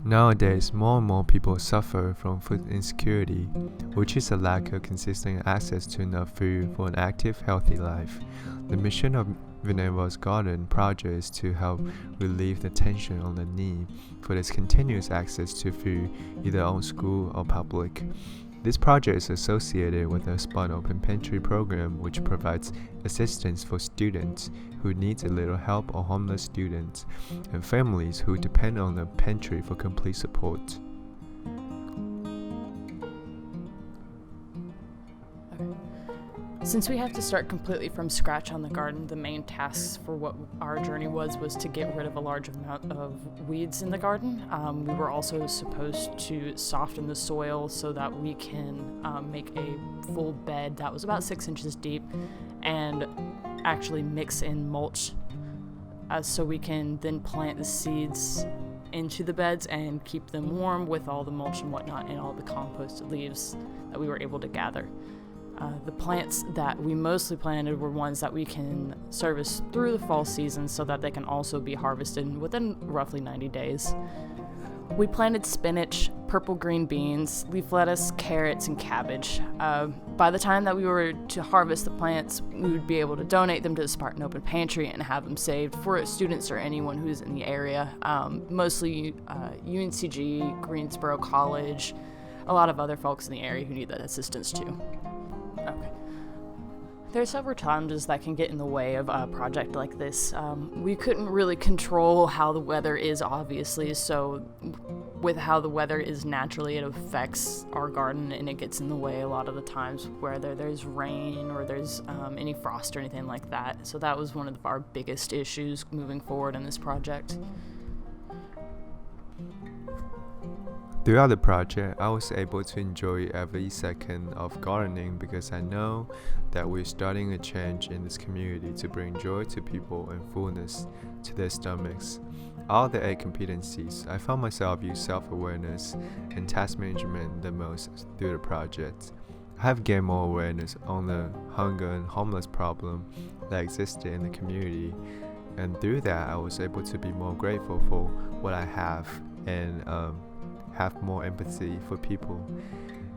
Nowadays, more and more people suffer from food insecurity, which is a lack of consistent access to enough food for an active, healthy life. The mission of Minervas Garden project is to help relieve the tension on the need for this continuous access to food, either on school or public. This project is associated with the Spot Open Pantry program, which provides assistance for students who need a little help or homeless students and families who depend on the pantry for complete support. Since we have to start completely from scratch on the garden, the main tasks for what our journey was to get rid of a large amount of weeds in the garden. We were also supposed to soften the soil so that we can make a full bed that was about 6 inches deep and actually mix in mulch so we can then plant the seeds into the beds and keep them warm with all the mulch and whatnot and all the composted leaves that we were able to gather. The plants that we mostly planted were ones that we can service through the fall season so that they can also be harvested within roughly 90 days. We planted spinach, purple green beans, leaf lettuce, carrots, and cabbage. By the time that we were to harvest the plants, we would be able to donate them to the Spartan Open Pantry and have them saved for students or anyone who's in the area, mostly UNCG, Greensboro College, a lot of other folks in the area who need that assistance too. Okay. There are several challenges that can get in the way of a project like this. We couldn't really control how the weather is, obviously, so with how the weather is naturally, it affects our garden and it gets in the way a lot of the times, whether there's rain or there's any frost or anything like that. So that was one of our biggest issues moving forward in this project. Throughout the project, I was able to enjoy every second of gardening because I know that we're starting a change in this community to bring joy to people and fullness to their stomachs. All the 8 competencies, I found myself use self-awareness and task management the most through the project. I have gained more awareness on the hunger and homeless problem that existed in the community, and through that I was able to be more grateful for what I have and have more empathy for people.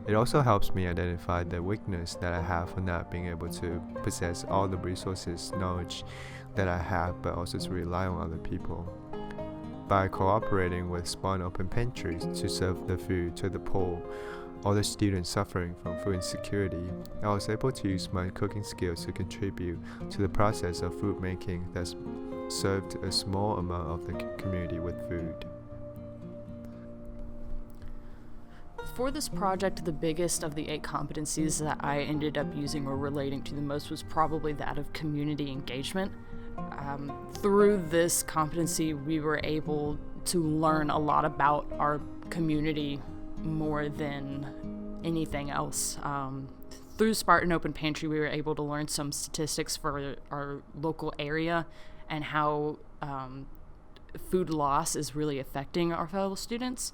It also helps me identify the weakness that I have for not being able to possess all the resources, knowledge that I have, but also to rely on other people. By cooperating with Spawn Open Pantries to serve the food to the poor or the students suffering from food insecurity, I was able to use my cooking skills to contribute to the process of food making that served a small amount of the community with food. For this project, the biggest of the 8 competencies that I ended up using or relating to the most was probably that of community engagement. Through this competency, we were able to learn a lot about our community more than anything else. Through Spartan Open Pantry, we were able to learn some statistics for our local area and how food loss is really affecting our fellow students.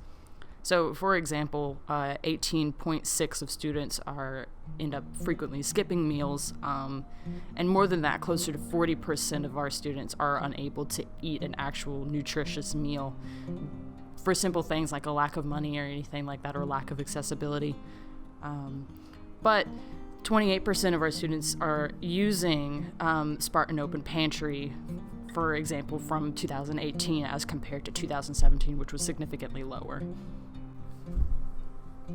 So, for example, 18.6 of students end up frequently skipping meals, and more than that, closer to 40% of our students are unable to eat an actual nutritious meal for simple things like a lack of money or anything like that, or lack of accessibility. But 28% of our students are using Spartan Open Pantry, for example, from 2018 as compared to 2017, which was significantly lower.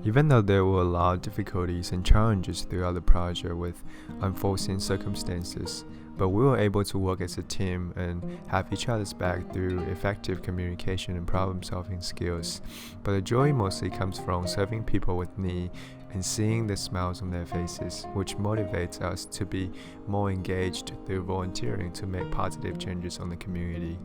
Even though there were a lot of difficulties and challenges throughout the project with unforeseen circumstances, but we were able to work as a team and have each other's back through effective communication and problem-solving skills. But the joy mostly comes from serving people with need and seeing the smiles on their faces, which motivates us to be more engaged through volunteering to make positive changes on the community.